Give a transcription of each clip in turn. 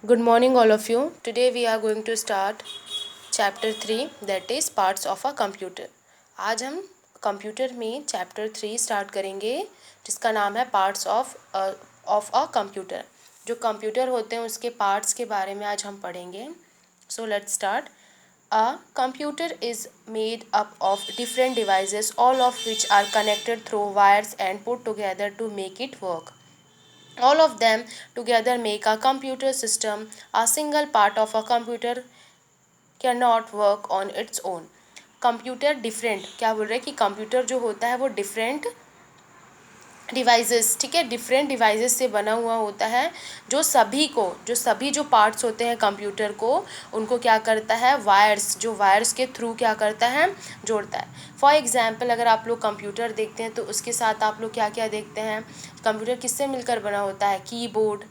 Good morning, all of you. Today we are going to start chapter 3, that is parts of a computer. आज हम computer में chapter 3 start करेंगे जिसका नाम है पार्ट्स ऑफ अ कंप्यूटर। जो computer होते हैं उसके पार्ट्स के बारे में आज हम पढ़ेंगे। So let's start. A computer is made up of different devices, all of which are connected through wires and put together to make it work. All of them together make a computer system. A single part of a computer cannot work on its own. Computer different क्या बोल रहे हैं कि computer जो होता है वो different devices, ठीक है, डिफरेंट डिवाइसेस से बना हुआ होता है जो सभी जो पार्ट्स होते हैं कंप्यूटर को उनको क्या करता है, वायर्स के थ्रू क्या करता है, जोड़ता है। फॉर एग्जांपल अगर आप लोग कंप्यूटर देखते हैं तो उसके साथ आप लोग क्या क्या देखते हैं, कंप्यूटर किससे मिलकर बना होता है, keyboard,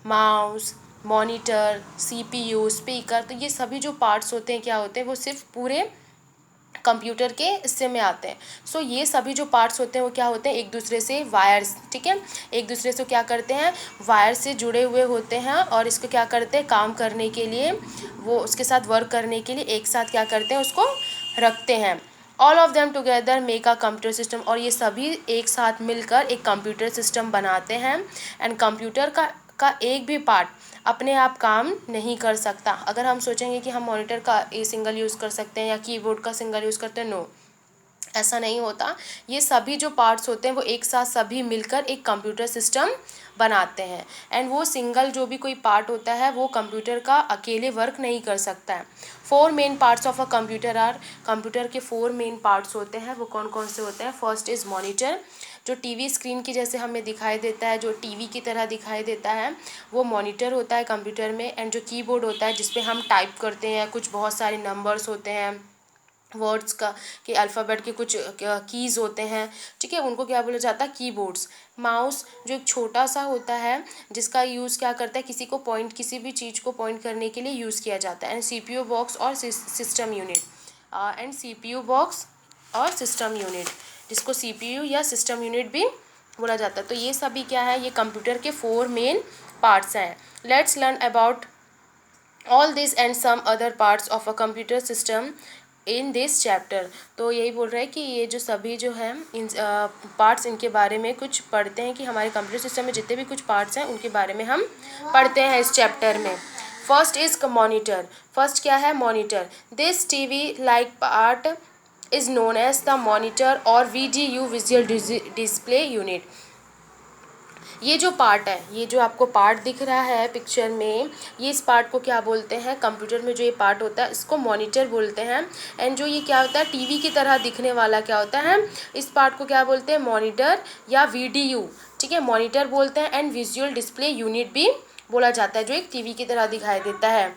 mouse, monitor, CPU, speaker. तो ये सभी जो पार्ट्स होते हैं क्या होते हैं, वो सिर्फ पूरे कंप्यूटर के हिस्से में आते हैं। सो ये सभी जो पार्ट्स होते हैं वो क्या होते हैं, एक दूसरे से वायर्स, ठीक है, एक दूसरे से क्या करते हैं, वायर से जुड़े हुए होते हैं और इसको क्या करते हैं, काम करने के लिए, वो उसके साथ वर्क करने के लिए एक साथ क्या करते हैं, उसको रखते हैं। All of them together make a computer system, और ये सभी एक साथ मिलकर एक कंप्यूटर सिस्टम बनाते हैं। एंड कंप्यूटर का एक भी पार्ट अपने आप काम नहीं कर सकता। अगर हम सोचेंगे कि हम मॉनिटर का सिंगल यूज़ कर सकते हैं या कीबोर्ड का सिंगल यूज़ करते हैं, नो, ऐसा नहीं होता। ये सभी जो पार्ट्स होते हैं वो एक साथ सभी मिलकर एक कंप्यूटर सिस्टम बनाते हैं। एंड वो सिंगल जो भी कोई पार्ट होता है वो कंप्यूटर का अकेले वर्क नहीं कर सकता है। 4 main parts of a computer are, computer के 4 मेन पार्ट्स होते हैं, वो कौन कौन से होते हैं। फर्स्ट इज़ मॉनिटर, जो टीवी स्क्रीन की जैसे हमें दिखाई देता है, जो टीवी की तरह दिखाई देता है, वो मॉनिटर होता है कंप्यूटर में। एंड जो कीबोर्ड होता है जिसपे हम टाइप करते हैं, कुछ बहुत सारे नंबर्स होते हैं, वर्ड्स का के अल्फ़ाबेट के कुछ कीज़ होते हैं, ठीक है, उनको क्या बोला जाता है, कीबोर्ड्स। माउस जो एक छोटा सा होता है जिसका यूज़ क्या करता है, किसी भी चीज़ को पॉइंट करने के लिए यूज़ किया जाता है। एंड सीपीयू बॉक्स और सिस्टम यूनिट, जिसको सीपीयू या सिस्टम यूनिट भी बोला जाता है। तो ये सभी क्या है, ये कंप्यूटर के 4 मेन पार्ट्स हैं। Let's learn about all this and some other parts of a computer system in this chapter. तो यही बोल रहा है कि ये जो सभी जो है इन पार्ट्स, इनके बारे में कुछ पढ़ते हैं कि हमारे कंप्यूटर सिस्टम में जितने भी कुछ पार्ट्स हैं उनके बारे में हम पढ़ते हैं इस चैप्टर में। First is monitor. फर्स्ट क्या है, monitor. This TV like part is known as the monitor और वीडीयू, विजुअल डिस्प्ले यूनिट। ये जो पार्ट है, ये जो आपको पार्ट दिख रहा है पिक्चर में, ये इस पार्ट को क्या बोलते हैं, कंप्यूटर में जो ये पार्ट होता है इसको मॉनिटर बोलते हैं। एंड जो ये क्या होता है, टीवी की तरह दिखने वाला क्या होता है, इस पार्ट को क्या बोलते हैं, मॉनिटर या वीडीयू, ठीक है, मॉनिटर बोलते हैं। एंड विजुअल डिस्प्ले यूनिट भी बोला जाता है, जो एक टीवी की तरह दिखाई देता है।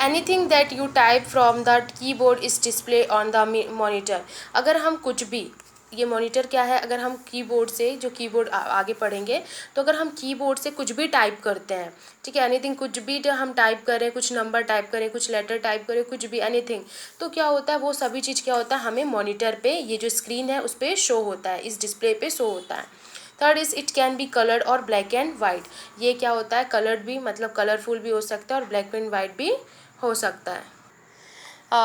Anything that you type from the keyboard is display on the monitor. अगर हम कुछ भी, ये मॉनिटर क्या है, अगर हम कीबोर्ड से, जो कीबोर्ड आगे पढ़ेंगे, तो अगर हम कीबोर्ड से कुछ भी टाइप करते हैं, ठीक है, एनीथिंग, कुछ भी हम टाइप करें, कुछ नंबर टाइप करें, कुछ लेटर टाइप करें, कुछ भी एनीथिंग, तो क्या होता है, वो सभी चीज़ क्या होता है, हमें मॉनिटर पे, ये जो स्क्रीन है उस पर शो होता है, इस डिस्प्ले पे शो होता है। Third is it can be coloured और ब्लैक एंड वाइट। ये क्या होता है, कलर्ड भी, मतलब कलरफुल भी हो सकता है और ब्लैक एंड वाइट भी हो सकता है।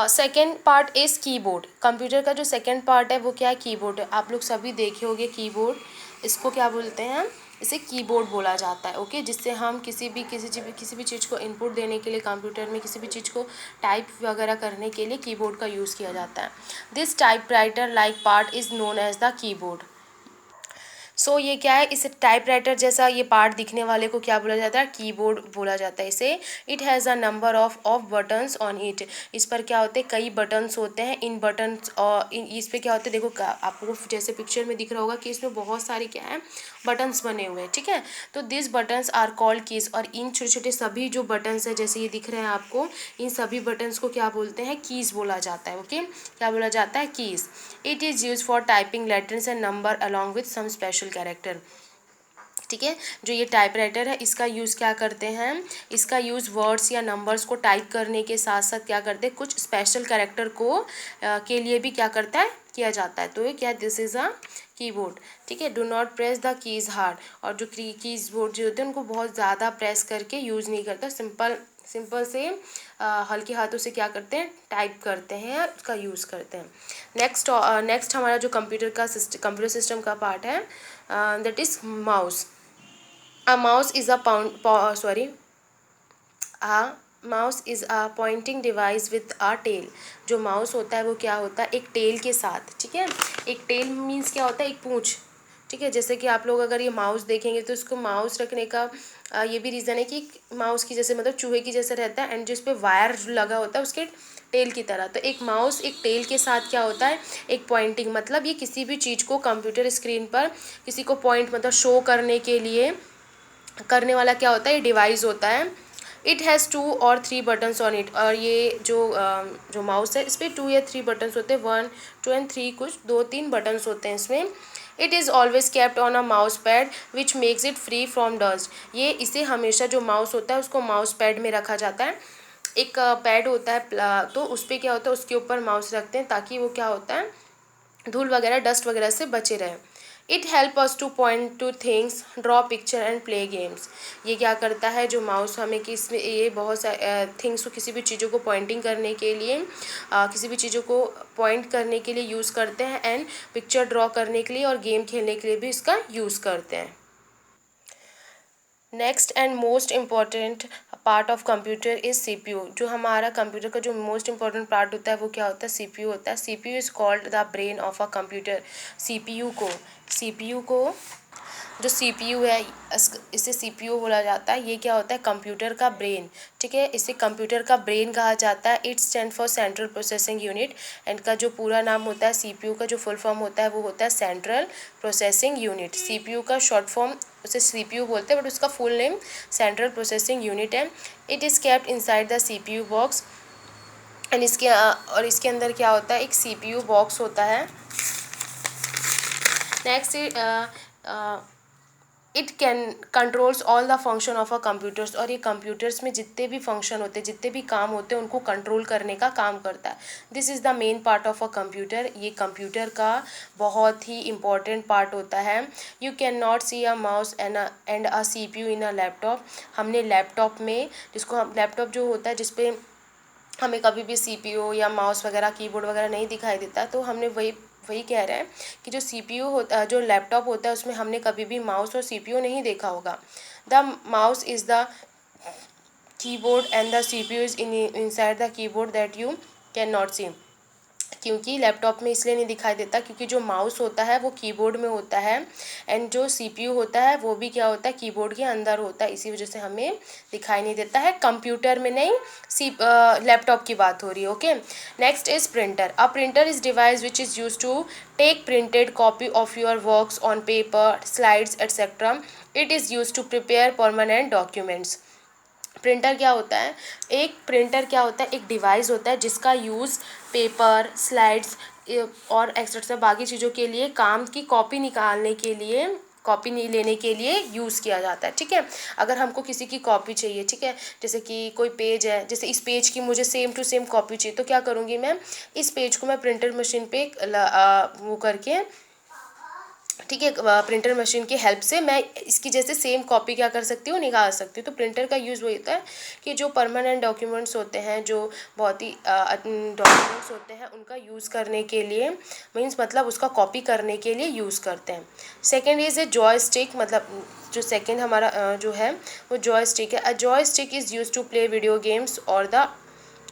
Second part is keyboard. Computer का जो सेकेंड पार्ट है वो क्या है, कीबोर्ड है। आप लोग सभी देखे होंगे कीबोर्ड, इसको क्या बोलते हैं, इसे कीबोर्ड बोला जाता है, ओके, जिससे हम किसी भी चीज़ को इनपुट देने के लिए, कंप्यूटर में किसी भी चीज़ को टाइप वगैरह करने के लिए कीबोर्ड का यूज़ किया जाता है। This typewriter like part is known as the keyboard. So ये क्या है, इस टाइपराइटर जैसा ये पार्ट दिखने वाले को क्या बोला जाता है, कीबोर्ड बोला जाता है इसे। It has a number of buttons on it. इस पर क्या होते हैं, कई बटन्स होते हैं। इन बटन्स और इस पर क्या होते हैं, देखो आपको जैसे पिक्चर में दिख रहा होगा कि इसमें बहुत सारे क्या है, बटन्स बने हुए हैं, ठीक है। तो this buttons are called keys, और इन छोटे छोटे सभी जो बटन्स हैं जैसे ये दिख रहे हैं आपको, इन सभी बटन्स को क्या बोलते हैं, कीज़ बोला जाता है, ओके, क्या बोला जाता है, keys. It is use for typing letters and number along with some special character, ठीक है। जो ये टाइपराइटर है इसका यूज़ क्या करते हैं, इसका यूज़ वर्ड्स या नंबर्स को टाइप करने के साथ साथ क्या करते हैं, कुछ स्पेशल कैरेक्टर को के लिए भी क्या करता है, किया जाता है। तो ये क्या, दिस इज़ अ कीबोर्ड, ठीक है। Do not press the keys hard, और जो कीज़ बोर्ड जो होते हैं उनको बहुत ज़्यादा प्रेस करके यूज़ नहीं करता, सिंपल से हल्के हाथों से क्या करते हैं, टाइप करते हैं, उसका यूज़ करते हैं। नेक्स्ट हमारा जो कंप्यूटर सिस्टम का पार्ट है, that is mouse. A mouse is mouse is a pointing device with a tail. जो माउस होता है वो क्या होता है, एक टेल के साथ, ठीक है। एक टेल मीन्स क्या होता है, एक पूंछ, ठीक है। जैसे कि आप लोग अगर ये माउस देखेंगे तो इसको माउस रखने का ये भी रीज़न है कि माउस की जैसे मतलब चूहे की जैसे रहता है, एंड जिस पे वायर लगा होता है उसके टेल की तरह। तो एक माउस एक टेल के साथ क्या होता है, एक पॉइंटिंग, मतलब ये किसी भी चीज़ को कंप्यूटर स्क्रीन पर किसी को पॉइंट मतलब शो करने के लिए करने वाला क्या होता है, ये डिवाइस होता है। इट हैज़ 2 और 3 बटन्स ऑन इट, और ये जो माउस है इस पर 2 या 3 बटन्स होते हैं, 1 2 एंड 3, कुछ 2-3 बटन्स होते हैं इसमें। It is always kept on a mouse pad which makes it free from dust. ये इसे हमेशा जो माउस होता है उसको माउस पैड में रखा जाता है। एक पैड होता है, तो उस पर क्या होता है, उसके ऊपर माउस रखते हैं ताकि वो क्या होता है, धूल वगैरह डस्ट वगैरह से बचे रहें। It help us two point two things, draw picture and play games. ये क्या करता है जो माउस, हमें किस ये बहुत सा थिंग्स को, किसी भी चीज़ों को पॉइंटिंग करने के लिए, किसी भी चीज़ों को पॉइंट करने के लिए यूज़ करते हैं, एंड पिक्चर ड्रॉ करने के लिए और गेम खेलने के लिए भी इसका यूज़ करते हैं। Next and most important part of computer is CPU. जो हमारा कंप्यूटर का जो मोस्ट इम्पॉर्टेंट पार्ट होता है वो क्या होता है, सीपीयू होता है। CPU is called the brain of a computer. CPU को जो सीपीयू है इसे सीपीयू बोला जाता है। ये क्या होता है, कंप्यूटर का ब्रेन, ठीक है। इसे कंप्यूटर का ब्रेन कहा जाता है। It stand for central processing unit. इनका जो पूरा नाम होता है, सीपीयू का जो फुल फॉर्म होता है वो होता है सेंट्रल प्रोसेसिंग यूनिट। सीपीयू का शॉर्ट फॉर्म उसे सीपीयू बोलते हैं, बट उसका full name central processing unit है। It is kept inside the CPU box, and इसके अंदर क्या होता है, एक सीपीयू बॉक्स होता है। Next it can controls all the function of a computers. और ये कंप्यूटर्स में जितने भी फंक्शन होते हैं, जितने भी काम होते हैं, उनको कंट्रोल करने का काम करता है। This is the main part of a computer. ये कंप्यूटर का बहुत ही इम्पॉर्टेंट पार्ट होता है। You can not see a mouse and a CPU in a laptop. हमने लैपटॉप में, जिसको हम लैपटॉप जो होता है जिसपे हमें कभी भी सीपीयू या माउस वगैरह, कीबोर्ड वगैरह नहीं दिखाई देता, तो हमने वही वही कह रहे हैं कि जो सीपीयू होता, जो लैपटॉप होता है उसमें हमने कभी भी माउस और सीपीयू नहीं देखा होगा। The mouse is the keyboard and the CPU is inside the keyboard that you can not see. क्योंकि लैपटॉप में इसलिए नहीं दिखाई देता क्योंकि जो माउस होता है वो कीबोर्ड में होता है, एंड जो सीपीयू होता है वो भी क्या होता है, कीबोर्ड के अंदर होता है। इसी वजह से हमें दिखाई नहीं देता है, कंप्यूटर में नहीं, लैपटॉप की बात हो रही है। Okay, next is printer. A printer is device which is use to take printed copy of your works on paper, slides etcetera. It is use to prepare permanent documents. Printer क्या होता है, एक device होता है जिसका use paper, slides और etcetera बाकी चीज़ों के लिए, काम की कॉपी निकालने के लिए, कॉपी नहीं लेने के लिए यूज़ किया जाता है, ठीक है। अगर हमको किसी की कॉपी चाहिए, ठीक है, जैसे कि कोई पेज है, जैसे इस पेज की मुझे सेम टू सेम कॉपी चाहिए, तो क्या करूँगी मैं, इस पेज को मैं प्रिंटर मशीन पे वो करके, ठीक है, प्रिंटर मशीन की हेल्प से मैं इसकी जैसे सेम कॉपी क्या कर सकती हूँ, निकाल सकती हूँ। तो प्रिंटर का यूज़ वही होता है कि जो परमानेंट डॉक्यूमेंट्स होते हैं, जो बहुत ही डॉक्यूमेंट्स होते हैं, उनका यूज़ करने के लिए, मीन्स मतलब उसका कॉपी करने के लिए यूज़ करते हैं। सेकेंड इज़ ए जॉयस्टिक, मतलब जो सेकेंड हमारा जो है वो जॉयस्टिक है। A joystick is use to play video games और द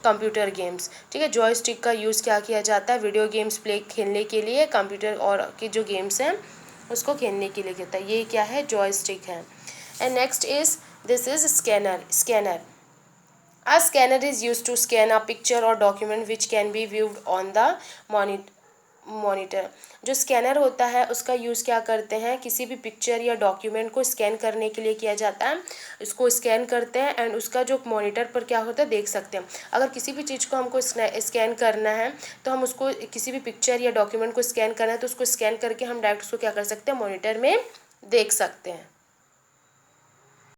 कंप्यूटर गेम्स, ठीक है। जॉयस्टिक का यूज़ क्या किया जाता है, वीडियो गेम्स खेलने के लिए, कंप्यूटर और के जो गेम्स हैं उसको खेलने के लिए होता है। ये क्या है, जॉयस्टिक है। And next is this is scanner. A scanner is used to scan a picture or document which can be viewed on the monitor. जो स्कैनर होता है उसका यूज़ क्या करते हैं, किसी भी पिक्चर या डॉक्यूमेंट को स्कैन करने के लिए किया जाता है। इसको स्कैन करते हैं एंड उसका जो मॉनिटर पर क्या होता है देख सकते हैं। अगर किसी भी चीज़ को हमको स्कैन करना है, तो हम उसको, किसी भी पिक्चर या डॉक्यूमेंट को स्कैन करना है तो उसको स्कैन करके हम डायरेक्ट उसको क्या कर सकते हैं, मॉनिटर में देख सकते हैं।